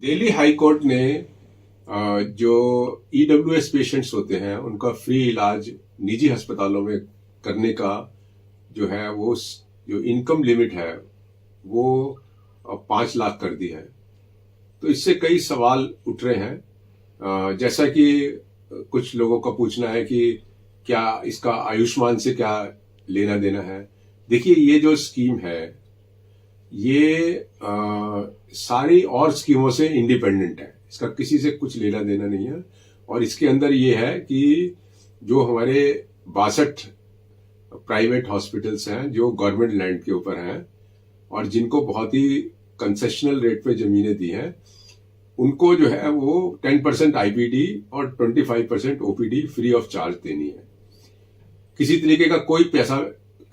Delhi high court ने जो EWS patients होते हैं उनका फ्री इलाज निजी अस्पतालों में करने का जो है वो जो इनकम लिमिट है वो 5 लाख कर दी है। तो इससे कई सवाल उठ रहे हैं, जैसा कि कुछ लोगों का पूछना है कि क्या इसका आयुष्मान से क्या लेना देना है। देखिए, ये जो स्कीम है ये सारी और स्कीमों से इंडिपेंडेंट है, इसका किसी से कुछ लेना देना नहीं है। और इसके अंदर ये है कि जो हमारे 62 प्राइवेट हॉस्पिटल्स हैं जो गवर्नमेंट लैंड के ऊपर हैं और जिनको बहुत ही कंसेशनल रेट पे जमीनें दी हैं, उनको जो है वो 10% आईपीडी और 25% ओपीडी फ्री ऑफ चार्ज देनी है। किसी तरीके का कोई पैसा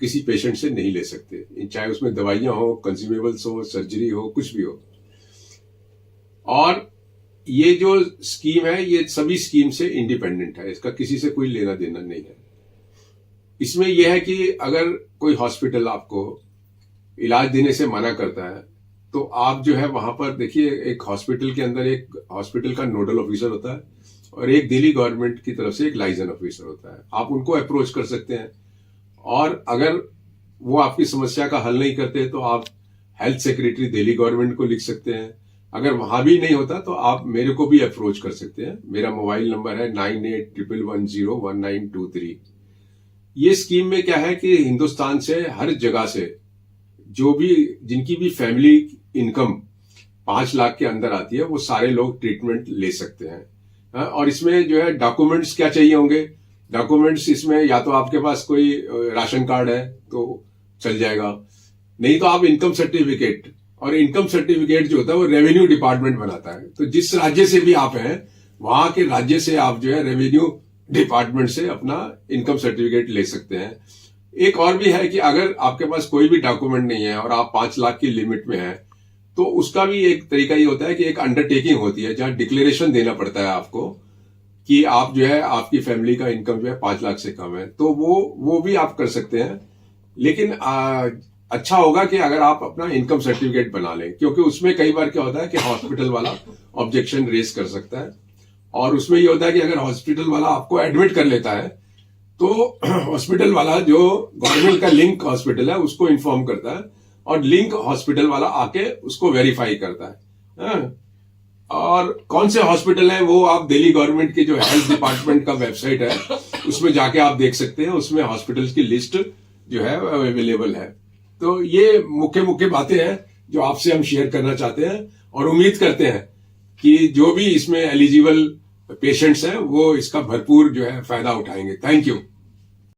किसी पेशेंट से नहीं ले सकते, चाहे उसमें दवाइयां हो, कंज्यूमेबल्स हो, सर्जरी हो, कुछ भी हो। और ये जो स्कीम है ये सभी स्कीम से इंडिपेंडेंट है, इसका किसी से कोई लेना देना नहीं है। इसमें यह है कि अगर कोई हॉस्पिटल आपको इलाज देने से मना करता है तो आप जो है वहां पर देखिए, एक हॉस्पिटल के अंदर एक हॉस्पिटल का नोडल ऑफिसर होता है और एक दिल्ली गवर्नमेंट की तरफ से एक लाइजन ऑफिसर होता है। आप उनको अप्रोच कर सकते हैं और अगर वो आपकी समस्या का हल नहीं करते तो आप हेल्थ सेक्रेटरी दिल्ली गवर्नमेंट को लिख सकते हैं। अगर वहां भी नहीं होता तो आप मेरे को भी अप्रोच कर सकते हैं। मेरा मोबाइल नंबर है 9811011923। ये स्कीम में क्या है कि हिंदुस्तान से हर जगह से जो भी जिनकी भी फैमिली इनकम 5 लाख के अंदर आती है वो सारे लोग ट्रीटमेंट ले सकते हैं। और इसमें जो है डॉक्यूमेंट्स क्या चाहिए होंगे, डॉक्यूमेंट्स इसमें या तो आपके पास कोई राशन कार्ड है तो चल जाएगा, नहीं तो आप इनकम सर्टिफिकेट, और इनकम सर्टिफिकेट जो होता है वो रेवेन्यू डिपार्टमेंट बनाता है। तो जिस राज्य से भी आप हैं वहां के राज्य से आप जो है रेवेन्यू डिपार्टमेंट से अपना इनकम सर्टिफिकेट ले सकते हैं। एक और भी है कि अगर आपके पास कोई भी डॉक्यूमेंट नहीं है और आप 5 लाख की लिमिट में हैं तो उसका भी एक तरीका ये होता है कि एक अंडरटेकिंग होती है जहां डिक्लेरेशन देना पड़ता है आपको कि आप जो है आपकी फैमिली का इनकम जो है 5 लाख से कम है। तो वो भी आप कर सकते हैं, लेकिन अच्छा होगा कि अगर आप अपना इनकम सर्टिफिकेट बना लें, क्योंकि उसमें कई बार क्या होता है कि हॉस्पिटल वाला ऑब्जेक्शन रेज कर सकता है। और उसमें ये होता है कि अगर हॉस्पिटल वाला आपको एडमिट कर लेता है तो हॉस्पिटल वाला जो गवर्नमेंट का लिंक हॉस्पिटल है उसको इन्फॉर्म करता है और लिंक हॉस्पिटल वाला आके उसको वेरीफाई करता है। और कौन से हॉस्पिटल है वो आप दिल्ली गवर्नमेंट की जो हेल्थ डिपार्टमेंट का वेबसाइट है उसमें जाके आप देख सकते हैं, उसमें हॉस्पिटल्स की लिस्ट जो है अवेलेबल है। तो ये मुख्य बातें हैं जो आपसे हम शेयर करना चाहते हैं और उम्मीद करते हैं कि जो भी इसमें एलिजिबल पेशेंट्स हैं वो इसका भरपूर जो है फायदा उठाएंगे। Thank you.